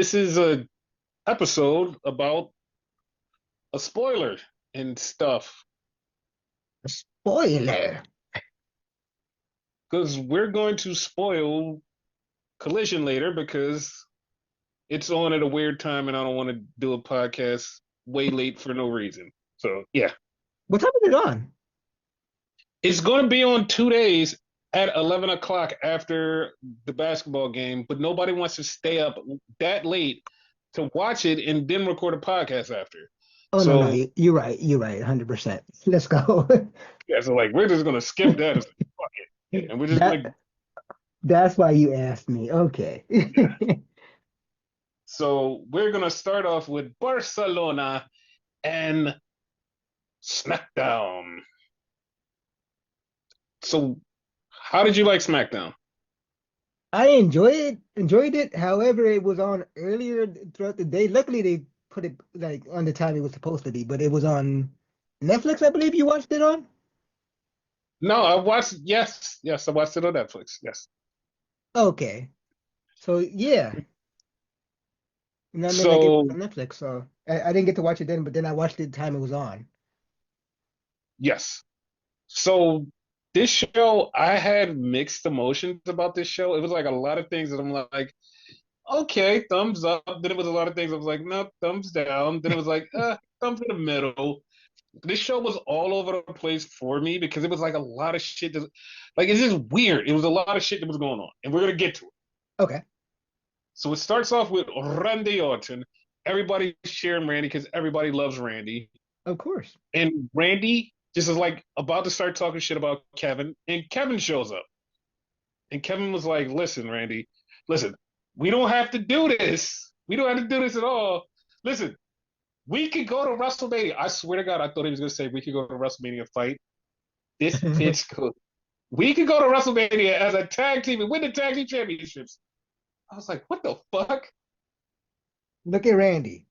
This is a episode about a spoiler and stuff Spoiler. because we're going to spoil Collision later because it's on at a weird time and I don't want to do a podcast way late for no reason. So yeah, What time is it on? it's going to be on 2 days at 11 o'clock after the basketball game, but nobody wants to stay up that late to watch it and then record a podcast after. Oh no, So you're right. You're right, 100%. Let's go. yeah, so like we're just gonna skip that. It's like, fuck it. And we're just That gonna that's why you asked me. Okay. so we're gonna start off with Barcelona and Smackdown. So how did you like Smackdown? I enjoyed it. However, it was on earlier throughout the day. Luckily, they put it like on the time it was supposed to be, but it was on Netflix, I believe you watched it on. No, I watched yes, I watched it on Netflix. Yes. Okay. So yeah. And I mean like it was So on Netflix, so I didn't get to watch it then, but then I watched it the time it was on. yes. So this show, I had mixed emotions about this show. It was like a lot of things that I'm like, okay, thumbs up. Then it was a lot of things I was like, no, thumbs down. Then it was like, thumbs in the middle. This show was all over the place for me because it was like a lot of shit. Like it's just weird. It was a lot of shit that was going on, and we're gonna get to it. Okay. So it starts off with Randy Orton. Everybody's cheering Randy because everybody loves Randy, Of course. and Randy just is like about to start talking shit about Kevin, and Kevin shows up, and Kevin was like, "Listen, Randy, listen, we don't have to do this. We don't have to do this at all. Listen, we could go to WrestleMania. I swear to God, I thought he was gonna say we could go to WrestleMania fight. This fits good. We could go to WrestleMania as a tag team and win the tag team championships. I was like, what the fuck? Look at Randy.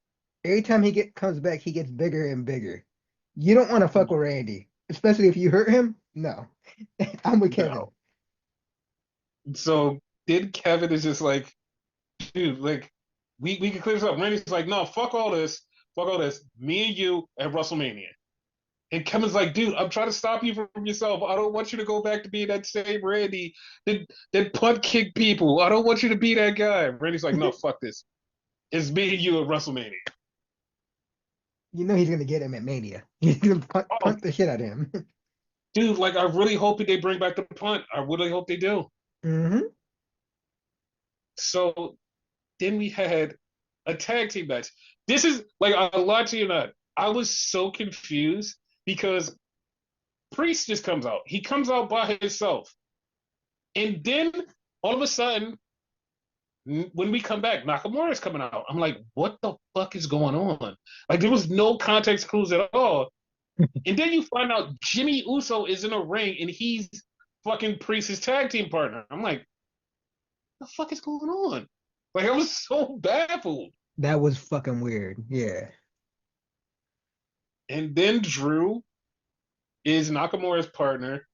Every time comes back, he gets bigger and bigger. You don't want to fuck with Randy, especially if you hurt him. No, I'm with Kevin. No. So then Kevin is just like, dude, like we can clear this up. Randy's like, no, fuck all this. Fuck all this. Me and you at WrestleMania. And Kevin's like, dude, I'm trying to stop you from yourself. I don't want you to go back to being that same Randy that punt kick people. I don't want you to be that guy. Randy's like, no, fuck this. It's me and you at WrestleMania. You know he's gonna get him at Mania. He's gonna Oh, punt the shit out of him. dude, like I really hope they bring back the punt. I really hope they do. Hmm. So then we had a tag team match. This is like I lied to you not. I was so confused because Priest just comes out. He comes out by himself. And then all of a sudden, when we come back, Nakamura's coming out. I'm like, what the fuck is going on? Like there was no context clues at all. And then you find out Jimmy Uso is in a ring and he's fucking Priest's tag team partner. I'm like, the fuck is going on? Like I was so baffled. That was fucking weird. Yeah. And then Drew is Nakamura's partner,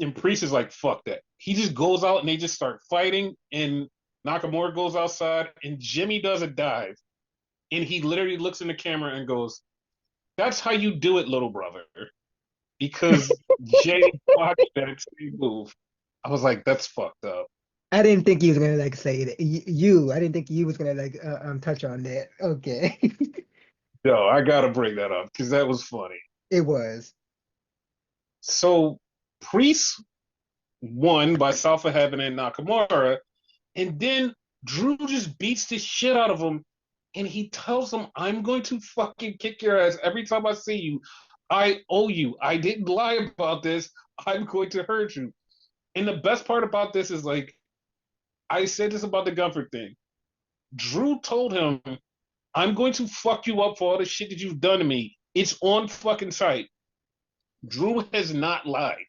and Priest is like, fuck that. He just goes out and they just start fighting, and Nakamura goes outside, and Jimmy does a dive, and he literally looks in the camera and goes, "That's how you do it, little brother." Because Jay watched that same move. I was like, that's fucked up. I didn't think he was gonna like say that. I didn't think you was gonna like touch on that. Okay. No, I gotta bring that up because that was funny. It was. So Priest won by South of Heaven and Nakamura, and then Drew just beats the shit out of him, and he tells him, "I'm going to fucking kick your ass every time I see you. I owe you. I didn't lie about this. I'm going to hurt you." And the best part about this is like, I said this about the Gunford thing. Drew told him, "I'm going to fuck you up for all the shit that you've done to me. It's on fucking sight." Drew has not lied.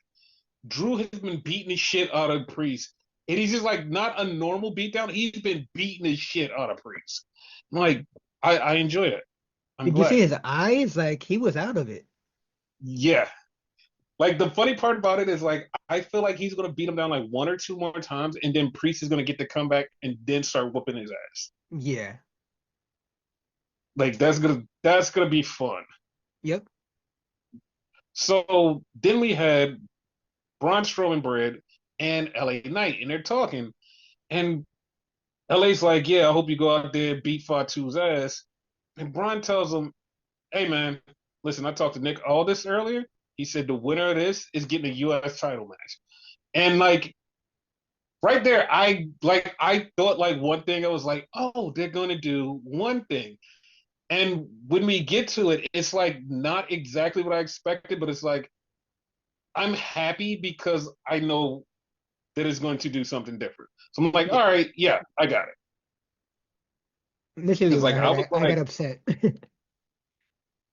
Drew has been beating the shit out of Priest. And he's just like not a normal beatdown. He's been beating the shit out of Priest. I'm like, I enjoy it. I'm Did you see glad. his eyes? Like he was out of it. Yeah. Like the funny part about it is like I feel like he's gonna beat him down like one or two more times, and then Priest is gonna get the comeback and then start whooping his ass. Yeah. Like that's gonna be fun. Yep. So then we had Braun Strowman Bread and LA Knight, and they're talking, and LA's like, "Yeah, I hope you go out there and beat Fatu's ass." And Braun tells him, "Hey man, listen, I talked to Nick all this earlier. He said the winner of this is getting a U.S. title match." And like right there, I thought like one thing. I was like, "Oh, they're going to do one thing." And when we get to it, it's like not exactly what I expected, but it's like I'm happy because I know that it's going to do something different. So I'm like, Yeah. all right, yeah, I got it. Initially, Because when I like I heard, was I got like, upset.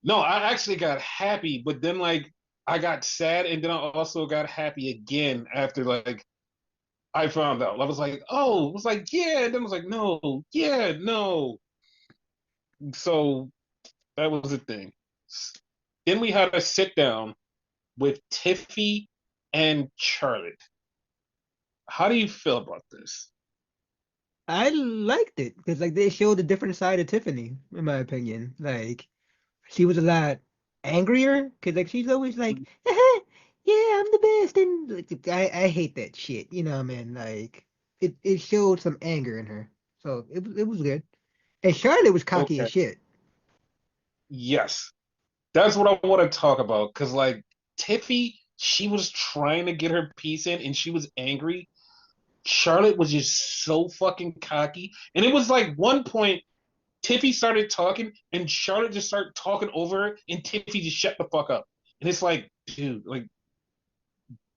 no, I actually got happy, but then like I got sad, and then I also got happy again after like I found out. I was like, oh, it was like yeah, and then I was like, no, yeah, no. So that was the thing. Then we had a sit down with Tiffy and Charlotte. How do you feel about this? I liked it because like they showed a different side of Tiffany, in my opinion. Like she was a lot angrier because like she's always like, yeah, I'm the best, and like, I hate that shit. You know, man. Like it showed some anger in her, so it was good. And Charlotte was cocky Okay. as shit. Yes. That's what I want to talk about. Cause like Tiffy, she was trying to get her piece in and she was angry. Charlotte was just so fucking cocky. And it was like one point, Tiffy started talking and Charlotte just started talking over her and Tiffy just shut the fuck up. And it's like, dude, like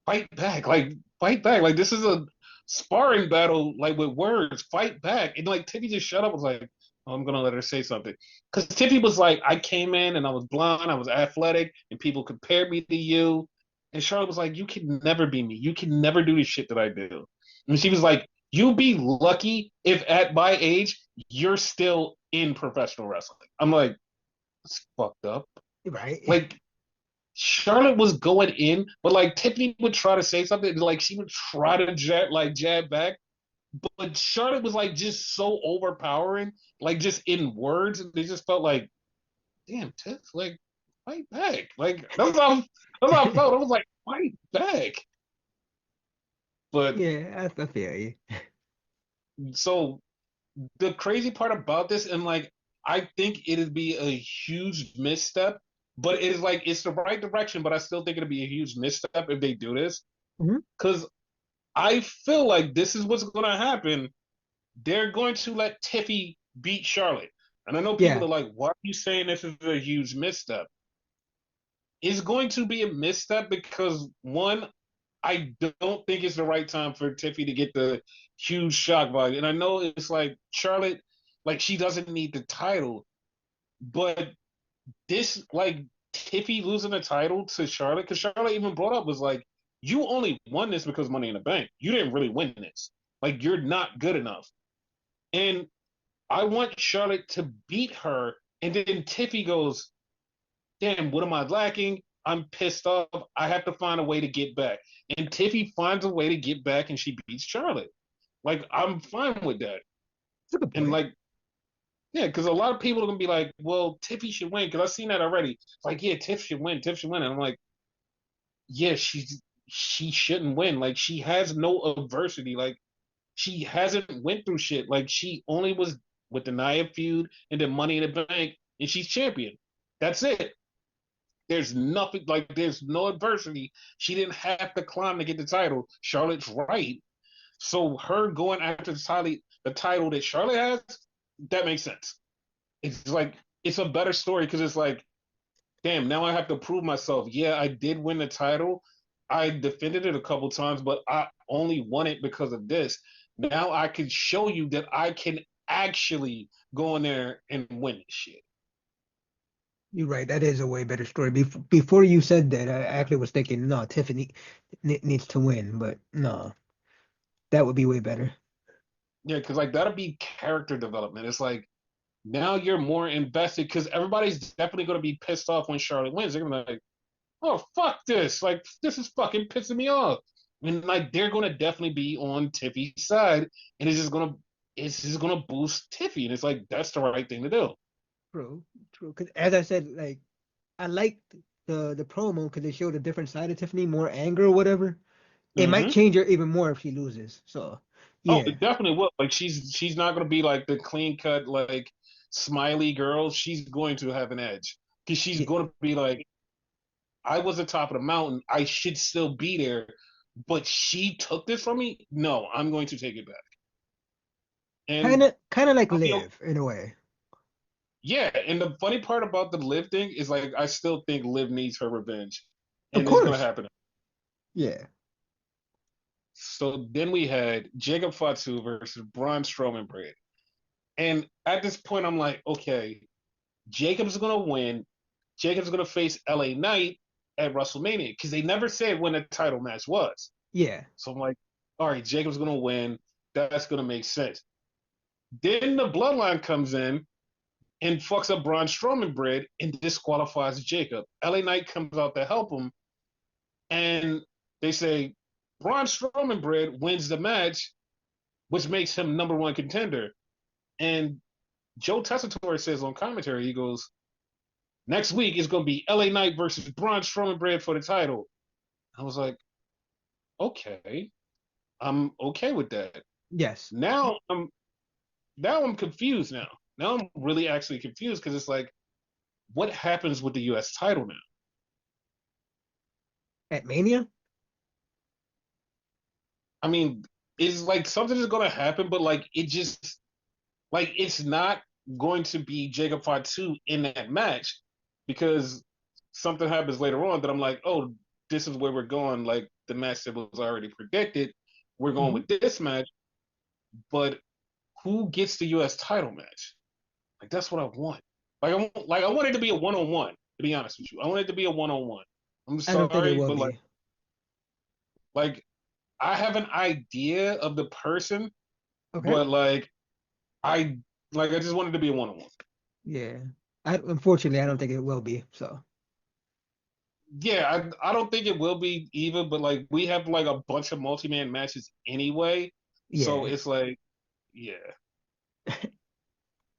fight back. Like fight back. Like this is a sparring battle, like with words. Fight back. And like Tiffy just shut up. Was like, oh, I'm gonna let her say something. Because Tiffy was like, I came in and I was blonde, I was athletic, and people compared me to you. And Charlotte was like, you can never be me. You can never do the shit that I do. And she was like, you be lucky if at my age you're still in professional wrestling. I'm like, it's fucked up. Right. Like Charlotte was going in, but like Tiffany would try to say something, and like she would try to jab back, but Charlotte was like just so overpowering, like just in words, and they just felt like, damn, Tiff, like fight back, like that's how I felt. I was like, fight back, but Yeah, I feel you. so the crazy part about this, and like I think it'd be a huge misstep, but it is like it's the right direction, but I still think it'd be a huge misstep if they do this Mhm. because I feel like this is what's going to happen. They're going to let Tiffy beat Charlotte. And I know people Yeah, are like, why are you saying this is a huge misstep? It's going to be a misstep because, one, I don't think it's the right time for Tiffy to get the huge shock value. And I know it's like Charlotte, like she doesn't need the title, but this, like Tiffy losing the title to Charlotte, because Charlotte even brought up was like, you only won this because Money in the Bank. You didn't really win this. Like you're not good enough. And I want Charlotte to beat her. And then Tiffy goes, damn, what am I lacking? I'm pissed off. I have to find a way to get back. And Tiffy finds a way to get back and she beats Charlotte. Like, I'm fine with that. that's a good And point. like, yeah, because a lot of people are gonna be like, well, Tiffy should win. Because I've seen that already. It's like, yeah, Tiff should win. Tiff should win. And I'm like, yeah, she shouldn't win. Like, she has no adversity. Like, she hasn't went through shit. Like, she only was with the Nia feud and then Money in the Bank, and she's champion. That's it. There's nothing like there's no adversity. She didn't have to climb to get the title. Charlotte's right. So her going after the title that Charlotte has, that makes sense. It's like it's a better story because it's like, damn, now I have to prove myself. Yeah, I did win the title. I defended it a couple times, but I only won it because of this. Now I can show you that I can actually go in there and win this shit. You're right. That is a way better story. Before you said that, I actually was thinking, no, Tiffany needs to win, but no, that would be way better. Yeah, because like that'll be character development. It's like now you're more invested because everybody's definitely going to be pissed off when Charlotte wins. They're gonna be like, oh fuck this, like this is fucking pissing me off, and like they're gonna definitely be on Tiffy's side, and it's just gonna boost Tiffy, and it's like that's the right thing to do. True, true. Because as I said, like I liked the promo because they showed a different side of Tiffany, more anger or whatever. It might Mm-hmm. change her even more if she loses. So Oh, yeah, it definitely will. Like she's not gonna be like the clean cut like smiley girl. She's going to have an edge because she's yeah. gonna be like, I was at the top of the mountain. I should still be there, but she took this from me. No, I'm going to take it back. Kind And of, kind of like I'll be Liv in a way. yeah. And the funny part about the Liv thing is like I still think Liv needs her revenge, Of and it's gonna course. happen. Yeah. So then we had Jacob Fatu versus Braun Strowman Brad. And at this point, I'm like, okay, Jacob's gonna win. Jacob's gonna face LA Knight at WrestleMania because they never said when the title match was. Yeah. So I'm like, all right, Jacob's gonna win. That's gonna make sense. Then the Bloodline comes in and fucks up Braun Strowman Bread and disqualifies Jacob. LA Knight comes out to help him, and they say Braun Strowman Bread wins the match, which makes him number one contender. And Joe Tessitore says on commentary, he goes, next week is going to be LA Knight versus Braun Strowman Bread for the title. I was like, okay, I'm okay with that. Yes. Now I'm now I'm confused now. Now I'm really actually confused because it's like, what happens with the U.S. title now? At Mania? I mean, is like something is going to happen, but like it just like it's not going to be Jacob Fatu in that match because something happens later on that I'm like, oh, this is where we're going. Like the match that was already predicted, we're going Hmm. with this match, but who gets the U.S. title match? Like that's what I want. Like I want it to be a one on one. To be honest with you, I want it to be a one on one. I'm I don't think it sorry, will but be. like I have an idea of the person, Okay. but I I just wanted to be a one on one. Yeah. Unfortunately, I don't think it will be. So Yeah, I don't think it will be either, but like we have like a bunch of multi-man matches anyway. So yeah. it's like, yeah.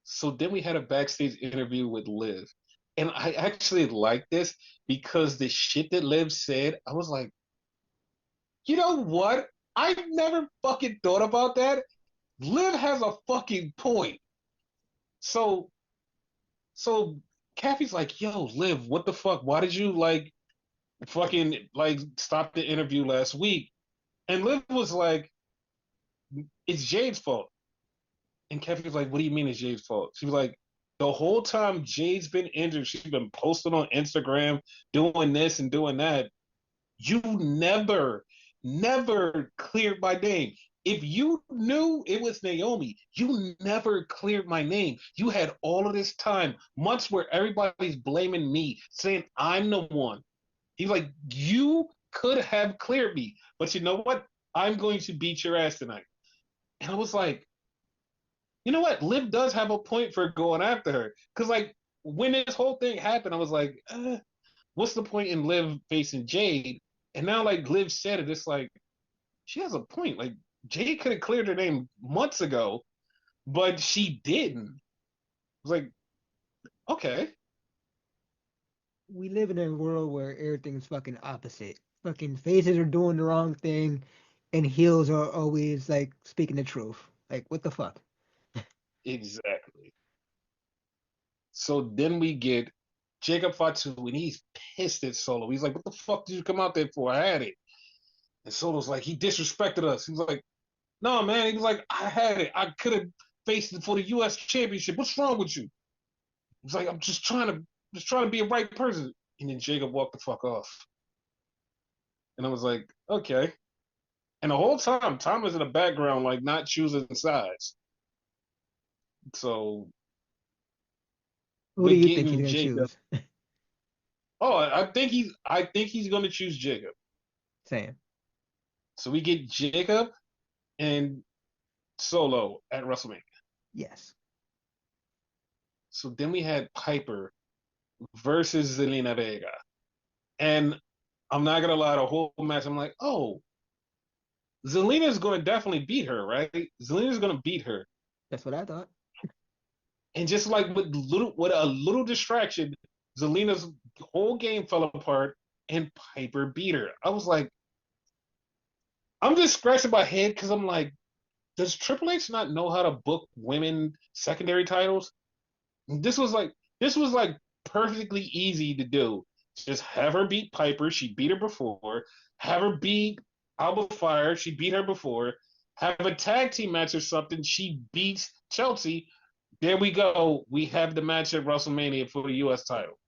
So then we had a backstage interview with Liv. And I actually like this because the shit that Liv said, I was like, you know what? I never fucking thought about that. Liv has a fucking point. So so Kathy's like, yo, Liv, what the fuck? Why did you like fucking like stop the interview last week? And Liv was like, it's Jade's fault. And Kevin was like, what do you mean it's Jade's fault? She was like, the whole time Jade's been injured, she's been posting on Instagram, doing this and doing that. You never cleared my name. If you knew it was Naomi, you never cleared my name. You had all of this time, months where everybody's blaming me, saying I'm the one. He's like, you could have cleared me, but you know what? I'm going to beat your ass tonight. And I was like, you know what? Liv does have a point for going after her. Because, like, when this whole thing happened, I was like, what's the point in Liv facing Jade? And now, like, Liv said it, it's like, she has a point. Like, Jade could have cleared her name months ago, but she didn't. I was like, okay, We live in a world where everything's fucking opposite. Fucking faces are doing the wrong thing, and heels are always like speaking the truth. Like what the fuck? exactly. So then we get Jacob Fatu, and he's pissed at Solo. He's like, what the fuck did you come out there for? I had it. And Solo's like, he disrespected us. He's like, no, man. He was like, I had it. I could have faced it for the U.S. Championship. What's wrong with you? He's like, I'm just trying to be a right person. And then Jacob walked the fuck off. And I was like, okay. And the whole time, Tom was in the background, like not choosing sides. So Who do we're you think he's getting gonna Jacob. choose? Oh, I think he's going to choose Jacob. Sam. So we get Jacob and Solo at WrestleMania. Yes. So then we had Piper versus Zelina Vega. And I'm not gonna lie, the whole match, I'm like, oh, Zelina's gonna definitely beat her, right? Zelina's gonna beat her. That's what I thought. And just like with a little distraction, Zelina's whole game fell apart and Piper beat her. I was like, I'm just scratching my head because I'm like, does Triple H not know how to book women secondary titles? This was like this was like perfectly easy to do. Just have her beat Piper. She beat her before. Have her beat Alba Fire. She beat her before. Have a tag team match or something. She beats Chelsea. There we go. We have the match at WrestleMania for the U.S. title.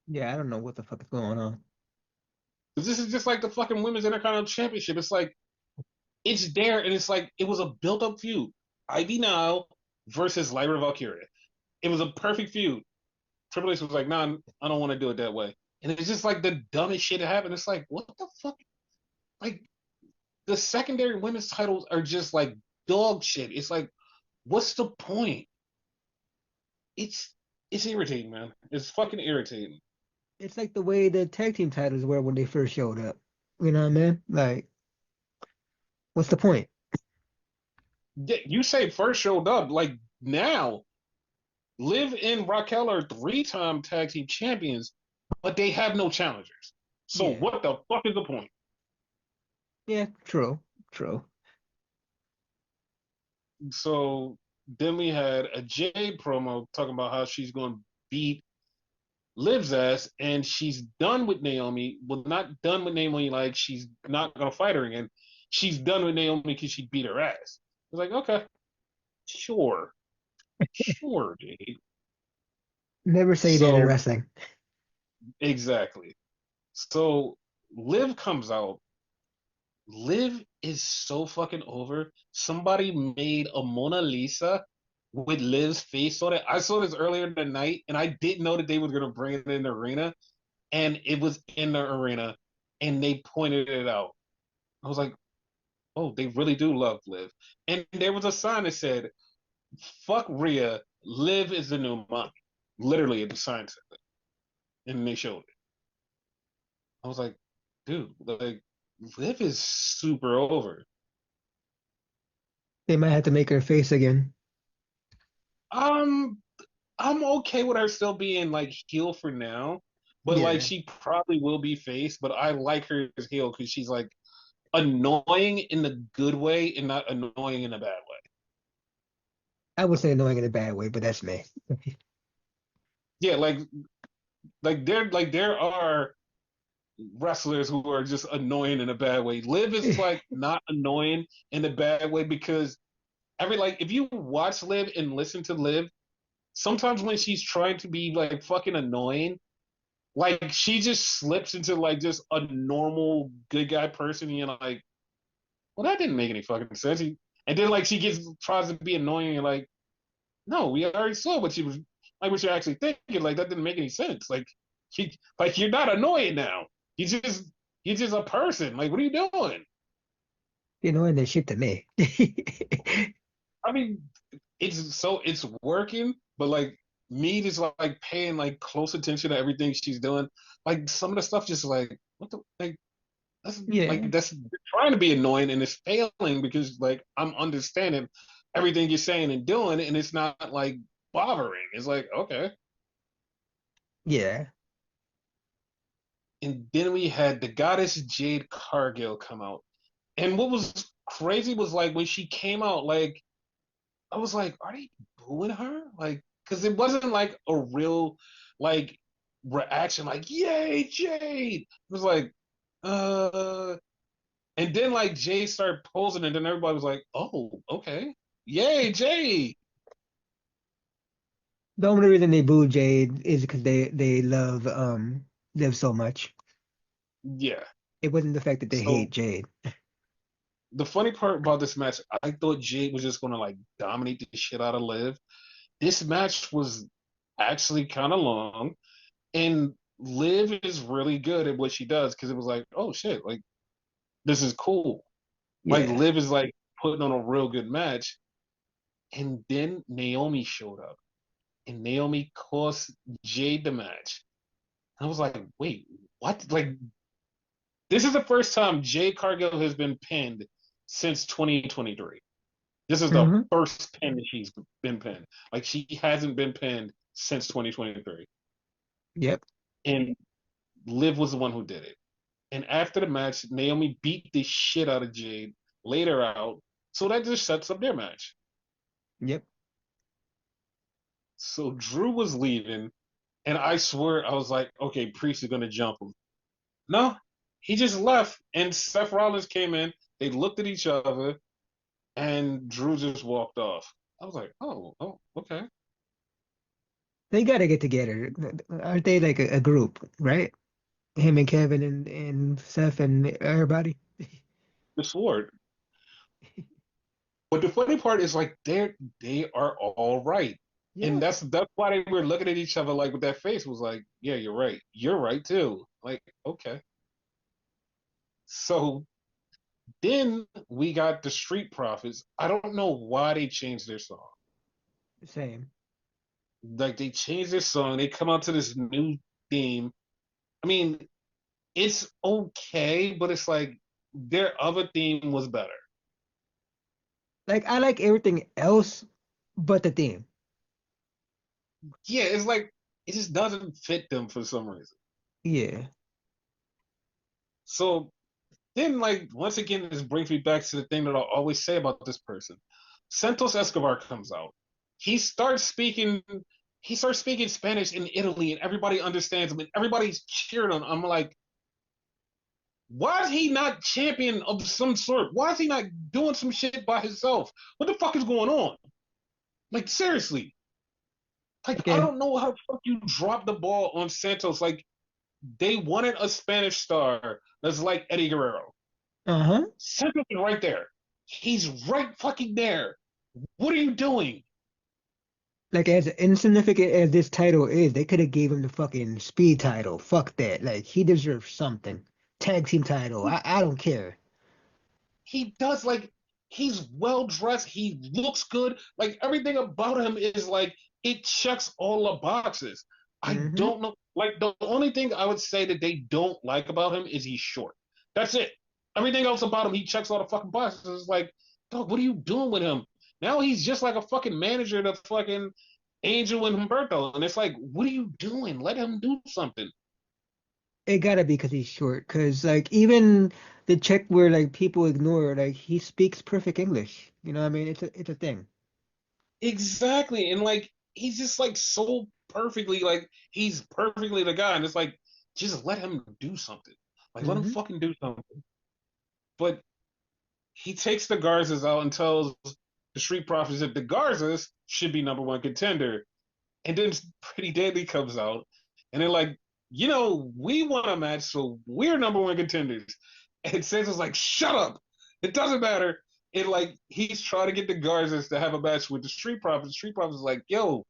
Yeah, I don't know what the fuck is going on. Because this is just like the fucking Women's Intercontinental Championship. It's like it's there, and it's like it was a built-up feud. Ivy Nile versus Lyra Valkyria. It was a perfect feud. Triple H was like, "Nah, I don't want to do it that way." And it's just like the dumbest shit that happened. It's like, what the fuck? Like the secondary women's titles are just like dog shit. It's like, what's the point? It's it's irritating, man. It's fucking irritating. It's like the way the tag team titles were when they first showed up. You know what I mean? Like, what's the point? Yeah, you say first showed up, like now, Liv and Raquel are three-time tag team champions, but they have no challengers. So Yeah. what the fuck is the point? Yeah, true. True. So then we had a Jade promo talking about how she's going to beat Liv's ass, and she's done with Naomi. Well, not done with Naomi, like she's not going to fight her again. She's done with Naomi because she beat her ass. I was like, okay, sure, sure, Jade. Never say that in So wrestling. exactly. So Liv comes out. Liv is so fucking over. Somebody made a Mona Lisa with Liv's face on it. I saw this earlier in the night, and I didn't know that they were gonna bring it in the arena, and it was in the arena, and they pointed it out. I was like, oh, they really do love Liv. And there was a sign that said, "Fuck Rhea, Liv is the new mommy." Literally, the sign said that, and they showed it. I was like, dude, like Liv is super over. They might have to make her face again. Um, I'm okay with her still being like heel for now, but like Yeah. she probably will be face. But I like her as heel because she's like annoying in the good way and not annoying in a bad way. I would say annoying in a bad way, but that's me. Yeah, there are wrestlers who are just annoying in a bad way. Liv is like not annoying in a bad way because every like if you watch Liv and listen to Liv, sometimes when she's trying to be like fucking annoying, like she just slips into like just a normal good guy person, and you're like, well, that didn't make any fucking sense. And then like she gets tries to be annoying, and like, no, we already saw what she was like, what you're actually thinking. Like that didn't make any sense. Like you're not annoying now. You just you're just a person. Like what are you doing? You know, and they shit to me. I mean, it's working, but like me just like paying like close attention to everything she's doing. Like some of the stuff just like what the like Yeah. that's trying to be annoying and it's failing because like I'm understanding everything you're saying and doing and it's not like bothering. It's like okay. Yeah. And then we had the goddess Jade Cargill come out. And what was crazy was like when she came out, like I was like, are they booing her? Like, because it wasn't like a real like reaction, like yay Jade. It was like, uh, and then like Jade started posing, and then everybody was like, oh, okay, yay Jade. The only reason they boo Jade is because they love Liv so much. Yeah. It wasn't the fact that they hate So Jade. the funny part about this match, I thought Jade was just gonna like dominate the shit out of Liv. This match was actually kind of long, and Liv is really good at what she does because it was like, oh shit, like this is cool. Like Yeah. Liv is like putting on a real good match, and then Naomi showed up, and Naomi cost Jade the match. I was like, wait, what? Like, this is the first time Jade Cargill has been pinned since 2023. This is the Hmm. first pin that she's been pinned. Like, she hasn't been pinned since 2023. Yep. And Liv was the one who did it. And after the match, Naomi beat the shit out of Jade, laid her out. So that just sets up their match. Yep. So Drew was leaving, and I swear I was like, okay, Priest is gonna jump him. No, he just left, and Seth Rollins came in. They looked at each other, and Drew just walked off. I was like, oh, okay. They gotta get together. Aren't they like a group, right? Him and Kevin and Seth and everybody. The sword. But the funny part is like they are all right. And Yeah. that's why they were looking at each other like with that face was like, yeah, you're right. You're right too. Like, okay. So then we got the Street Profits. I don't know why they changed their song. Same. Like they changed their song. They come out to this new theme. I mean, it's okay, but it's like their other theme was better. Like I like everything else but the theme. Yeah, it's like it just doesn't fit them for some reason. Yeah. So then, like once again, this brings me back to the thing that I'll always say about this person. Santos Escobar comes out. He starts speaking. He starts speaking Spanish in Italy, and everybody understands him, and everybody's cheering him. I'm like, why is he not champion of some sort? Why is he not doing some shit by himself? What the fuck is going on? Like seriously, like I Again. don't know how the fuck you drop the ball on Santos. Like they wanted a Spanish star that's like Eddie Guerrero. Uh-huh. Santos is right there. He's right fucking there. What are you doing? Like as insignificant as this title is, they could have gave him the fucking speed title. Fuck that. Like he deserves something. Tag team title. I don't care. He does like he's well dressed. He looks good. Like everything about him is like it checks all the boxes. I Hmm. don't know. Like the only thing I would say that they don't like about him is he's short. That's it. Everything else about him, he checks all the fucking boxes. It's like, dog, what are you doing with him? Now he's just like a fucking manager to fucking Angel and Humberto. And it's like, what are you doing? Let him do something. It gotta be because he's short. Cause like even the check where like people ignore, like he speaks perfect English. You know what I mean? It's a thing. Exactly. And like he's just like so perfectly like he's perfectly the guy. And it's like, just let him do something. Like let him Hmm. fucking do something. But he takes the Garzas out and tells the Street Profits that the Garzas should be number one contender. And then Pretty Deadly comes out and they're like, we want a match, so we're number one contenders. And Santa's like, shut up. It doesn't matter. And like he's trying to get the Garzas to have a match with the Street Profits. The Street Profits is like, yo,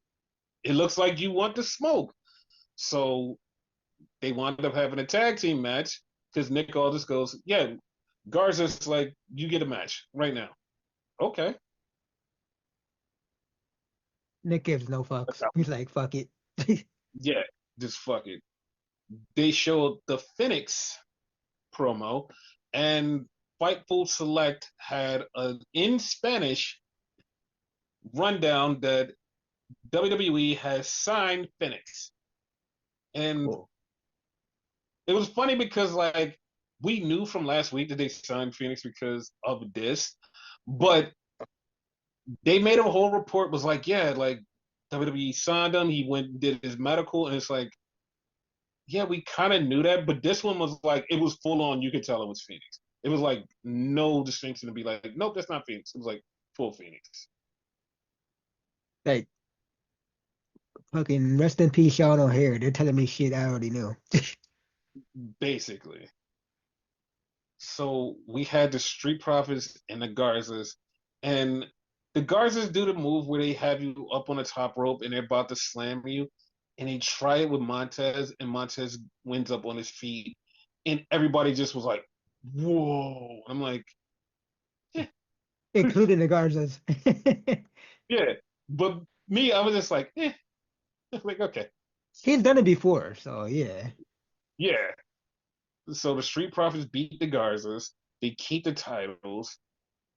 it looks like you want to smoke. So they wound up having a tag team match because Nick Aldis goes, yeah, Garza's like, you get a match right now. Okay. Nick gives no fucks. He's like, fuck it. Yeah, just fuck it. They showed the Phoenix promo, and Fightful Select had an in Spanish rundown that WWE has signed Phoenix. And Cool. it was funny because like we knew from last week that they signed Phoenix because of this, but they made a whole report was like, yeah, like WWE signed him. He went and did his medical, and it's like, yeah, we kind of knew that, but this one was like, it was full on. You could tell it was Phoenix. It was like no distinction to be like, nope, that's not Phoenix. It was like full Phoenix, Like fucking rest in peace, Sean O'Hare. They're telling me shit I already knew. basically. So we had the Street Profits and the Garzas, and the Garzas do the move where they have you up on the top rope and they're about to slam you, and they try it with Montez, and Montez wins up on his feet, and everybody just was like, "Whoa!" I'm like, "Yeah, Including the Garzas. yeah," but me, I was just like, "Eh," like okay. He's done it before, so yeah. Yeah. So the Street Profits beat the Garzas. They keep the titles,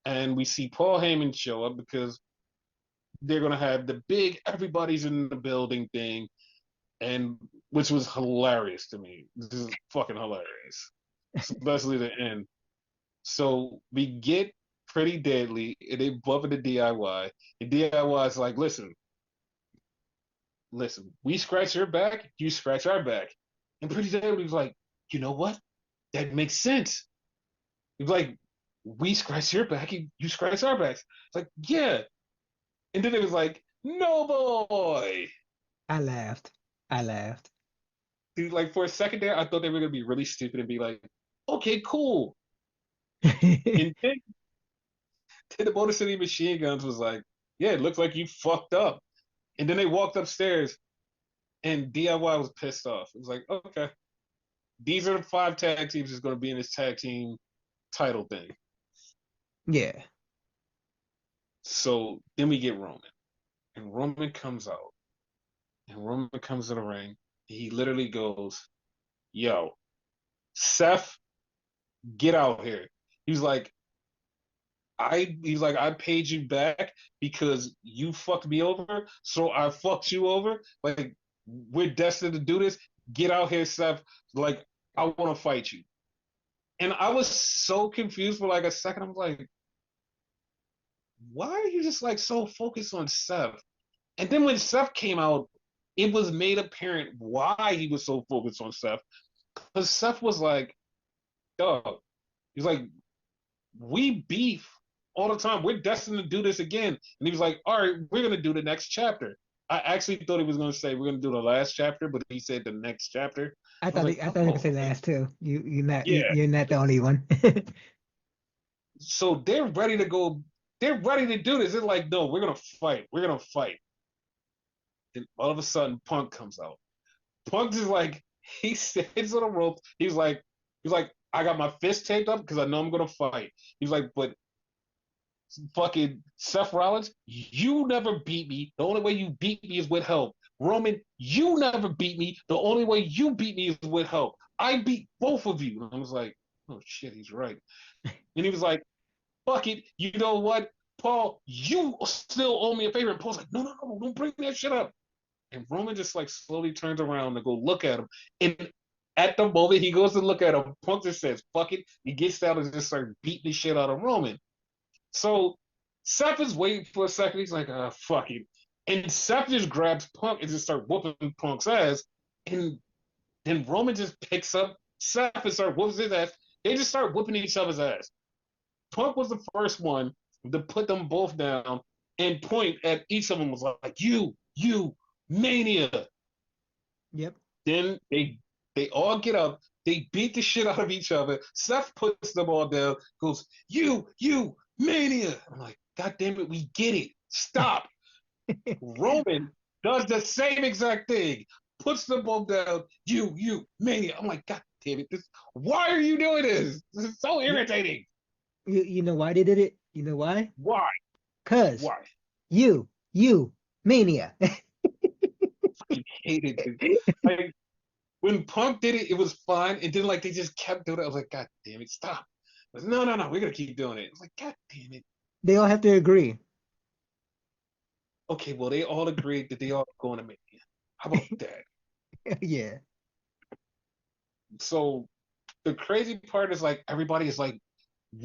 and we see Paul Heyman show up because they're gonna have the big everybody's in the building thing, and which was hilarious to me. This is fucking hilarious, especially the end. So we get Pretty Deadly, and they bump into DIY, and DIY is like, listen, we scratch your back, you scratch our back, and Pretty Deadly was like, you know what? That makes sense. He's like, we scratch your back, you scratch our backs. It's like, yeah. And then it was like, no boy. I laughed. I laughed. Dude, like for a second there, I thought they were gonna be really stupid and be like, okay, cool. And then the Motor City Machine Guns was like, yeah, it looks like you fucked up. And then they walked upstairs and DIY was pissed off. It was like, okay, these are the 5 tag teams that's gonna be in this tag team title thing. Yeah. So then we get Roman. And Roman comes out. And Roman comes to the ring. He literally goes, yo, Seth, get out here. He's like, I paid you back because you fucked me over, so I fucked you over. Like, we're destined to do this. Get out here, Seth. Like, I want to fight you. And I was so confused for like a second. I'm like, why are you just like so focused on Seth? And then when Seth came out, it was made apparent why he was so focused on Seth. Because Seth was like, dog, he's like, we beef all the time. We're destined to do this again. And he was like, all right, we're going to do the next chapter. I actually thought he was going to say, we're going to do the last chapter, but he said the next chapter. I was like, I thought you could oh, say okay. last too. Yeah. You're not the only one. So they're ready to go. They're ready to do this. They're like, no, we're going to fight. We're going to fight. And all of a sudden, Punk comes out. Punk is like, he stands on a rope. He's like, I got my fist taped up because I know I'm gonna fight. He's like, but fucking Seth Rollins, you never beat me. The only way you beat me is with help. Roman, you never beat me. The only way you beat me is with help. I beat both of you. And I was like, oh shit, he's right. And he was like, fuck it. You know what, Paul, you still owe me a favor. And Paul's like, no, don't bring that shit up. And Roman just like slowly turns around to go look at him. And at the moment he goes to look at him, Punk just says, fuck it. He gets down and just starts beating the shit out of Roman. So Seth is waiting for a second. He's like, fuck it. And Seth just grabs Punk and just starts whooping Punk's ass. And then Roman just picks up Seth and starts whooping his ass. They just start whooping each other's ass. Punk was the first one to put them both down and point at each of them was like, you, Mania. Yep. Then they all get up, they beat the shit out of each other. Seth puts them all down, goes, you, Mania. I'm like, God damn it, we get it. Stop. Roman does the same exact thing, puts them both down, you, Mania. I'm like, God damn it. Why are you doing this? This is so You, irritating. you know why they did it? You know why? Why? Cause Why? you, mania. I hated it. Like, when Punk did it, it was fine. And then like they just kept doing it. I was like, God damn it, stop. I was, no, we're gonna keep doing it. I was like, God damn it. They all have to agree. Okay, well they all agreed that they all going to make it. How about that? Yeah. So the crazy part is like everybody is like,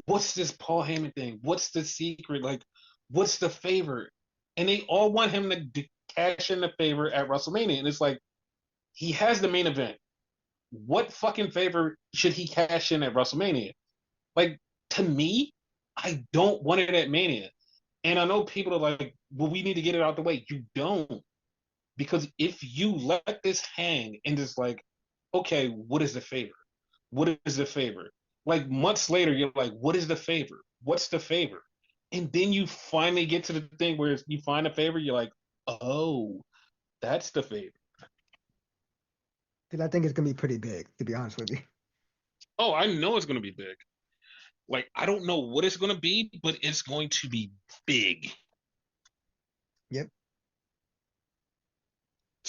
what's this Paul Heyman thing? What's the secret? Like, what's the favor? And they all want him to cash in the favor at WrestleMania. And it's like, he has the main event. What fucking favor should he cash in at WrestleMania? Like, to me, I don't want it at Mania. And I know people are like, well, we need to get it out the way. You don't. Because if you let this hang and just like, okay, what is the favor? What is the favor? Like months later, you're like, what is the favor? What's the favor? And then you finally get to the thing where you find a favor, you're like, oh, that's the favor. Because I think it's gonna be pretty big, to be honest with you. Oh, I know it's going to be big. Like, I don't know what it's going to be, but it's going to be big. Yep.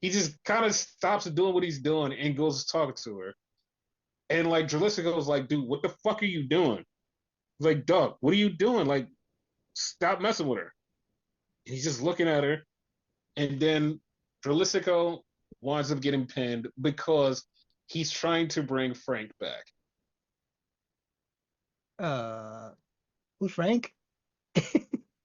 he just kind of stops doing what he's doing and goes talking to her. And like Jalissa goes like, dude, what the fuck are you doing? He's like, Doug, what are you doing? Like, stop messing with her. And he's just looking at her. And then Dralisico winds up getting pinned because he's trying to bring Frank back. Uh, who's Frank?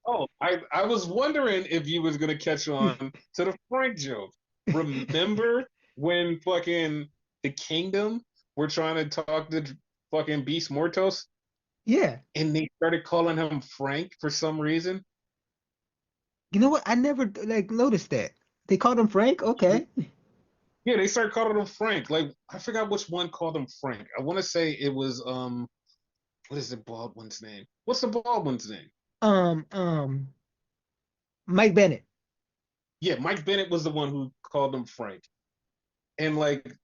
Oh, I was wondering if you was gonna catch on to the Frank joke. Remember when fucking the Kingdom were trying to talk to fucking Beast Mortos Yeah. and they started calling him Frank for some reason? You know what? I never like noticed that. They called him Frank? Okay. Yeah, they started calling him Frank. Like I forgot which one called him Frank. I want to say it was what is the Baldwin's name? What's the Baldwin's name? Um, um, Mike Bennett. Yeah, Mike Bennett was the one who called him Frank. And like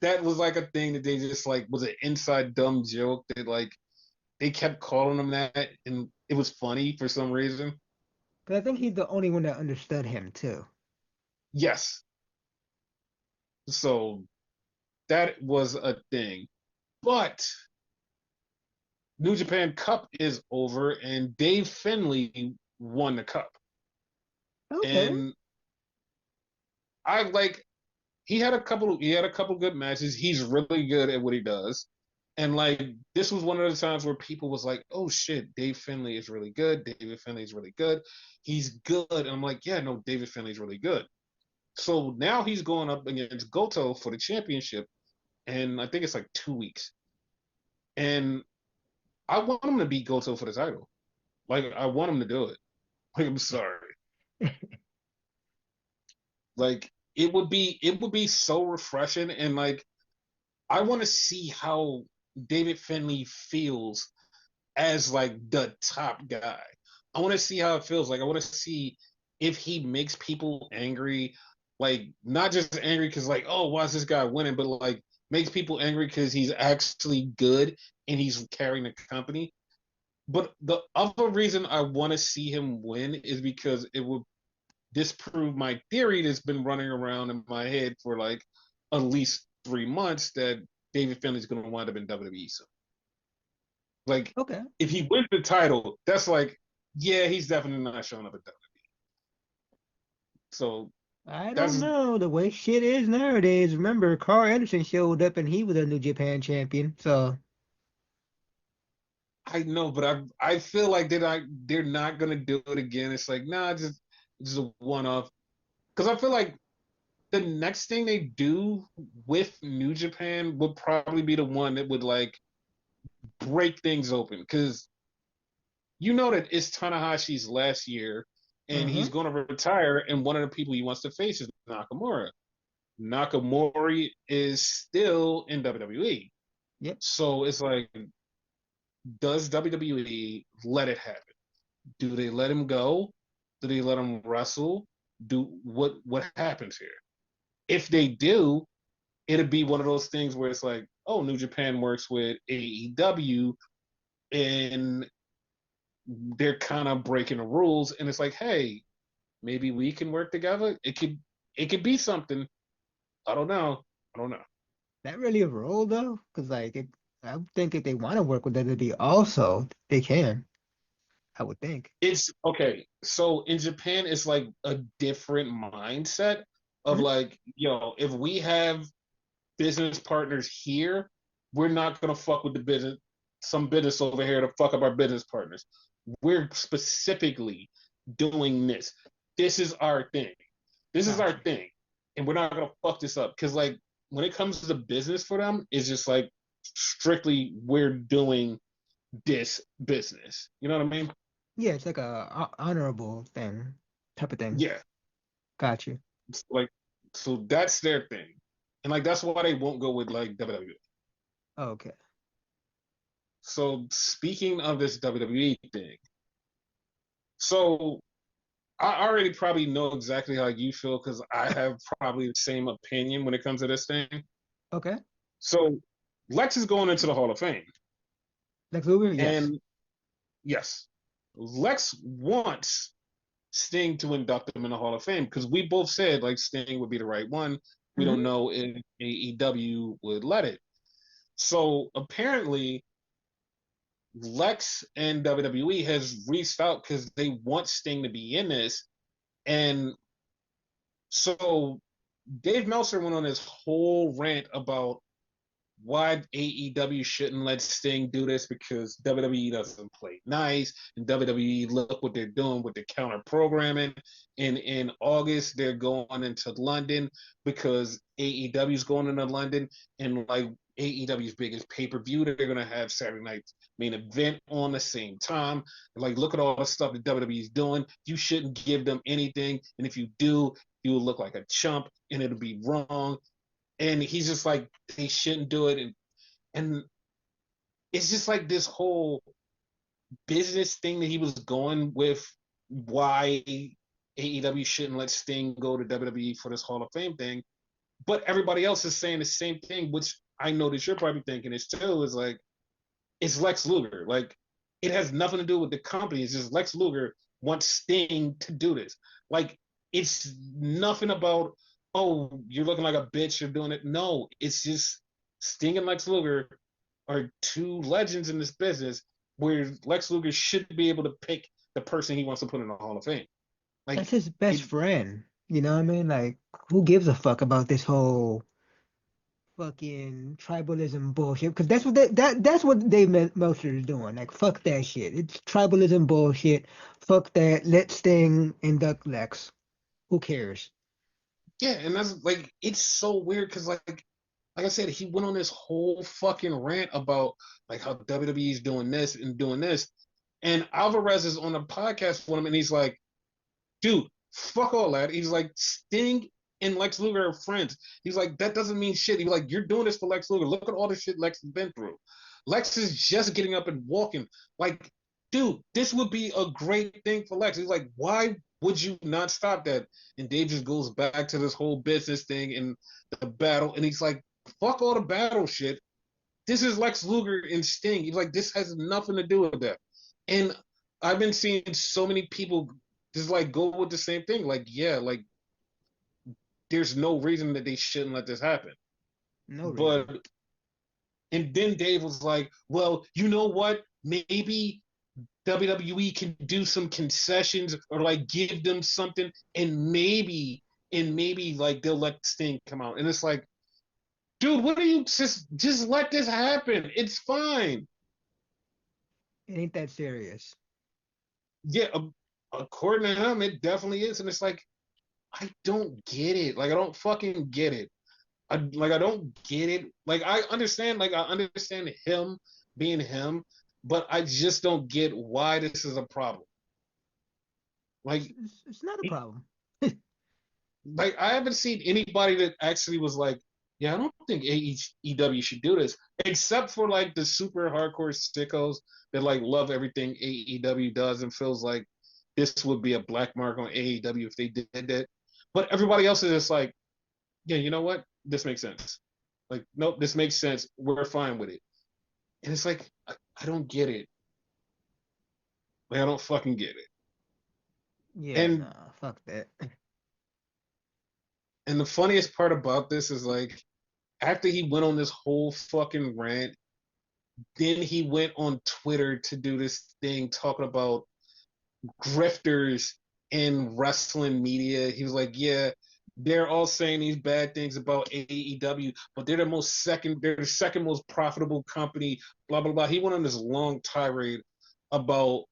that was like a thing that they just like was an inside dumb joke that like they kept calling him that and it was funny for some reason. But I think he's the only one that understood him too. Yes. So that was a thing. But New Japan Cup is over and Dave Finlay won the cup. Okay. And I like he had a couple good matches. He's really good at what he does. And like this was one of the times where people was like, "Oh shit, Dave Finlay is really good. David Finlay is really good. He's good." And I'm like, "Yeah, no, David Finlay's really good." So now he's going up against Goto for the championship, and I think it's like 2 weeks. And I want him to beat Goto for the title. Like I want him to do it. Like I'm sorry. Like it would be so refreshing and like I want to see how David Finlay feels as like the top guy. I want to see how it feels. Like I want to see if he makes people angry, like not just angry because like oh why is this guy winning, but like makes people angry because he's actually good and he's carrying the company. But the other reason I want to see him win is because it would disprove my theory that's been running around in my head for like at least 3 months that David Finlay's going to wind up in WWE. So, like, Okay. if he wins the title, that's like, yeah, he's definitely not showing up at WWE. So I don't that's know the way shit is nowadays. Remember, Carl Anderson showed up and he was a New Japan champion. So I know, but I feel like they're not gonna do it again. It's like nah, just a one off. Because I feel like the next thing they do with New Japan would probably be the one that would like break things open. Because you know that it's Tanahashi's last year and uh-huh. he's going to retire, and one of the people he wants to face is Nakamura. Nakamura is still in WWE. Yep. So it's like, does WWE let it happen? Do they let him go? Do they let him wrestle? Do what happens here? If they do, it'd be one of those things where it's like, oh, New Japan works with AEW and they're kind of breaking the rules, and it's like, hey, maybe we can work together. It could be something. I don't know. I don't know. That really a role though? Because like I would think if they want to work with WWE also, they can. I would think. It's okay. So in Japan, it's like a different mindset of Mhm. like, if we have business partners here, we're not gonna fuck with the business, some business over here to fuck up our business partners. We're specifically doing this. This is our thing. This is our Gotcha. thing, and we're not gonna fuck this up because like when it comes to business for them, it's just like strictly we're doing this business. You know what I mean? Yeah, it's like a honorable thing, type of thing. Yeah. Gotcha. It's like so that's their thing, and like that's why they won't go with like WWE. Okay. So speaking of this WWE thing, so I already probably know exactly how you feel because I have probably the same opinion when it comes to this thing. Okay. So Lex is going into the Hall of Fame, Lex Luger, yes. and yes, Lex wants Sting to induct him in the Hall of Fame because we both said like Sting would be the right one. We don't Hmm. know if AEW would let it. So apparently, Lex and WWE has reached out because they want Sting to be in this, and so Dave Meltzer went on this whole rant about why AEW shouldn't let Sting do this because WWE doesn't play nice, and WWE look what they're doing with the counter programming. And in August, they're going into London because AEW is going into London, and like AEW's biggest pay per view, they're gonna have Saturday Night's main event on the same time. Like, look at all the stuff that WWE is doing. You shouldn't give them anything, and if you do, you will look like a chump, and it'll be wrong. And he's just like, they shouldn't do it, and it's just like this whole business thing that he was going with why AEW shouldn't let Sting go to WWE for this Hall of Fame thing. But everybody else is saying the same thing, which I know that you're probably thinking is too, is like, it's Lex Luger. Like, it has nothing to do with the company. It's just Lex Luger wants Sting to do this. Like, it's nothing about, oh, you're looking like a bitch, you're doing it. No, it's just Sting and Lex Luger are two legends in this business where Lex Luger should be able to pick the person he wants to put in the Hall of Fame. That's Like, his best it, friend. You know what I mean? Like, who gives a fuck about this whole fucking tribalism bullshit? Because that's what Dave Meltzer is doing. Like, fuck that shit. It's tribalism bullshit. Fuck that. Let Sting induct Lex. Who cares? yeah, and that's like, it's so weird because like I said, he went on this whole fucking rant about like how WWE is doing this and doing this. And Alvarez is on a podcast with him and he's like, dude, fuck all that. He's like, Sting and Lex Luger are friends. He's like, that doesn't mean shit. He's like, you're doing this for Lex Luger. Look at all the shit Lex has been through. Lex is just getting up and walking. Like, dude, this would be a great thing for Lex. He's like, why would you not stop that? And Dave just goes back to this whole business thing and the battle. And he's like, fuck all the battle shit. This is Lex Luger and Sting. He's like, this has nothing to do with that. And I've been seeing so many people just like go with the same thing. Like, yeah, like there's no reason that they shouldn't let this happen. No reason. But and then Dave was like, well, you know what? Maybe WWE can do some concessions or like give them something, and maybe like they'll let Sting come out. And it's like, dude, what are you just let this happen? It's fine. It ain't that serious. Yeah, according to him, it definitely is. And it's like, I don't get it. Like, I don't fucking get it. I don't get it. Like I understand him being him, but I just don't get why this is a problem. Like It's not a problem. like I haven't seen anybody that actually was like, yeah, I don't think AEW should do this, except for like the super hardcore sickos that like love everything AEW does and feels like this would be a black mark on AEW if they did that. But everybody else is just like, yeah, you know what? This makes sense. Like, nope, this makes sense. We're fine with it. And it's like, I don't get it. Like, I don't fucking get it. Yeah, And nah, fuck that. and the funniest part about this is like after he went on this whole fucking rant, then he went on Twitter to do this thing talking about grifters in wrestling media. He was like, yeah, they're all saying these bad things about AEW, but they're the second most profitable company, blah blah blah. He went on this long tirade about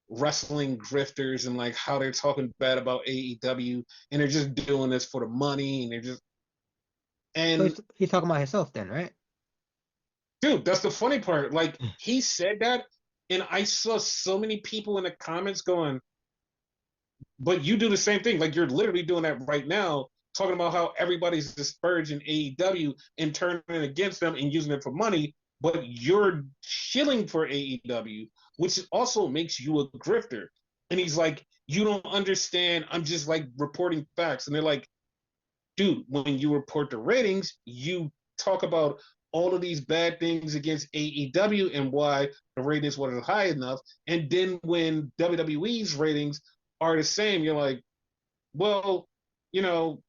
wrestling grifters and like how they're talking bad about AEW and they're just doing this for the money and they're just So and he's talking about himself then, right? dude, that's the funny part. Like he said that and I saw so many people in the comments going, but you do the same thing. Like you're literally doing that right now, talking about how everybody's disparaging AEW and turning against them and using it for money, but you're shilling for AEW, which also makes you a grifter. And he's like, you don't understand. I'm just like reporting facts. And they're like, dude, when you report the ratings, you talk about all of these bad things against AEW and why the ratings weren't high enough. And then when WWE's ratings are the same. You're like, well, you know,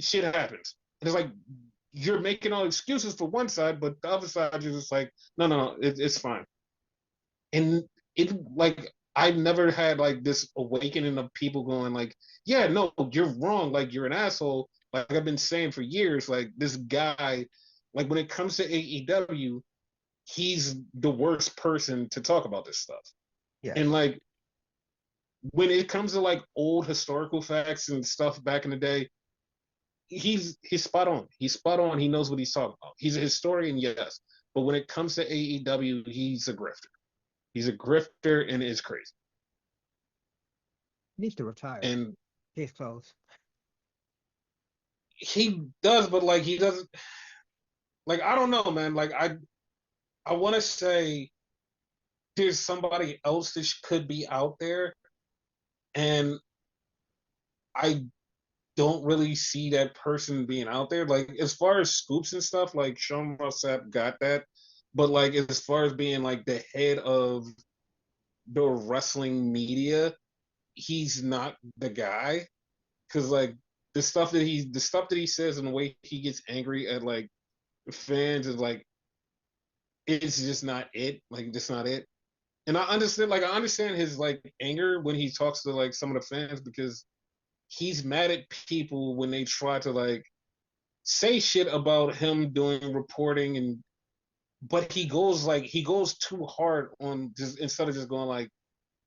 shit happens. And it's like you're making all excuses for one side, but the other side you're just like, no, no, no, it's fine. And it like I've never had like this awakening of people going like, yeah, no, you're wrong. Like you're an asshole. Like I've been saying for years, like this guy, like when it comes to AEW, he's the worst person to talk about this stuff. And Yes. like when it comes to like old historical facts and stuff back in the day, he's spot on. He's spot on. He knows what he's talking about. He's a historian, yes. But when it comes to AEW, he's a grifter. He's a grifter and it's crazy. He needs to retire. And Case closed. he does, but like he doesn't like I don't know, man. Like I want to say there's somebody else that could be out there, and I don't really see that person being out there. Like as far as scoops and stuff, like Sean Ross Sapp got that, but like as far as being like the head of the wrestling media, he's not the guy. Because like the stuff that he says and the way he gets angry at like fans is like it's just not it. Like just not it. And I understand his like anger when he talks to like some of the fans because he's mad at people when they try to like say shit about him doing reporting and but he goes too hard on just instead of just going like,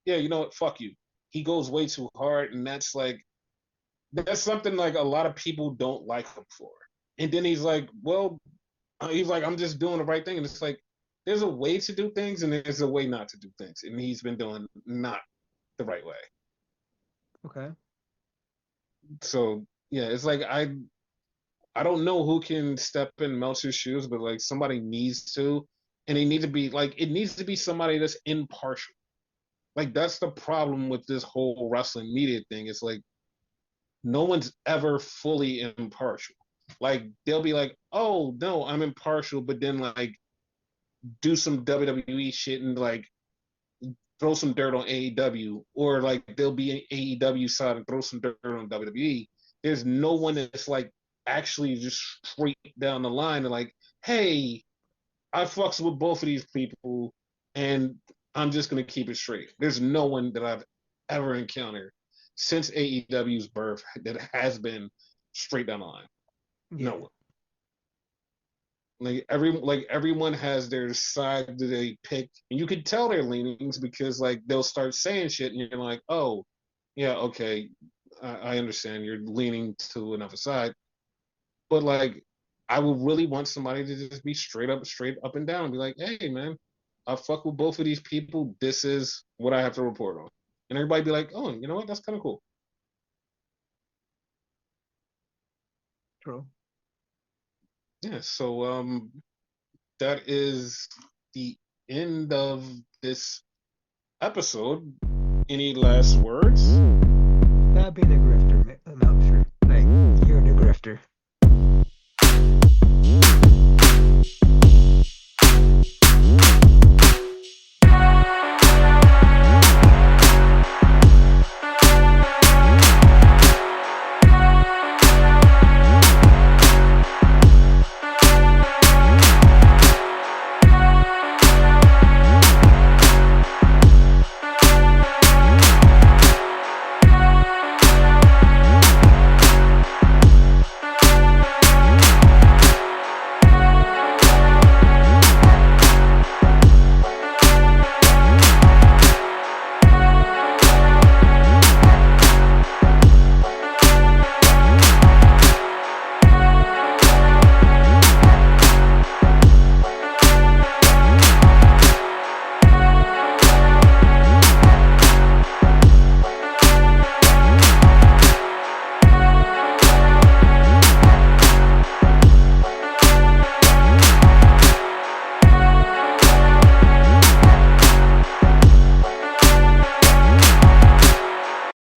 yeah, you know what, fuck you. He goes way too hard and that's something like a lot of people don't like him for. And then he's like, well, he's like, I'm just doing the right thing. And it's like, there's a way to do things and there's a way not to do things. And he's been doing not the right way. Okay. So yeah, it's like I don't know who can step in Meltzer's shoes, but like somebody needs to, and they need to be like it needs to be somebody that's impartial. Like that's the problem with this whole wrestling media thing. It's like no one's ever fully impartial. Like they'll be like, "Oh no, I'm impartial," but then like do some WWE shit and like throw some dirt on AEW, or like they'll be an AEW side and throw some dirt on WWE. There's no one that's like actually just straight down the line and like, hey, I fucks with both of these people and I'm just gonna keep it straight. There's no one that I've ever encountered since AEW's birth that has been straight down the line. No Yeah. one. Like everyone has their side that they pick, and you can tell their leanings because like they'll start saying shit, and you're like, oh, yeah, okay, I understand you're leaning to another side, but like I would really want somebody to just be straight up and down, and be like, hey man, I fuck with both of these people. This is what I have to report on, and everybody be like, oh, you know what, that's kind of cool. True. Yeah, so that is the end of this episode. Any last words? Stop being a grifter, Mount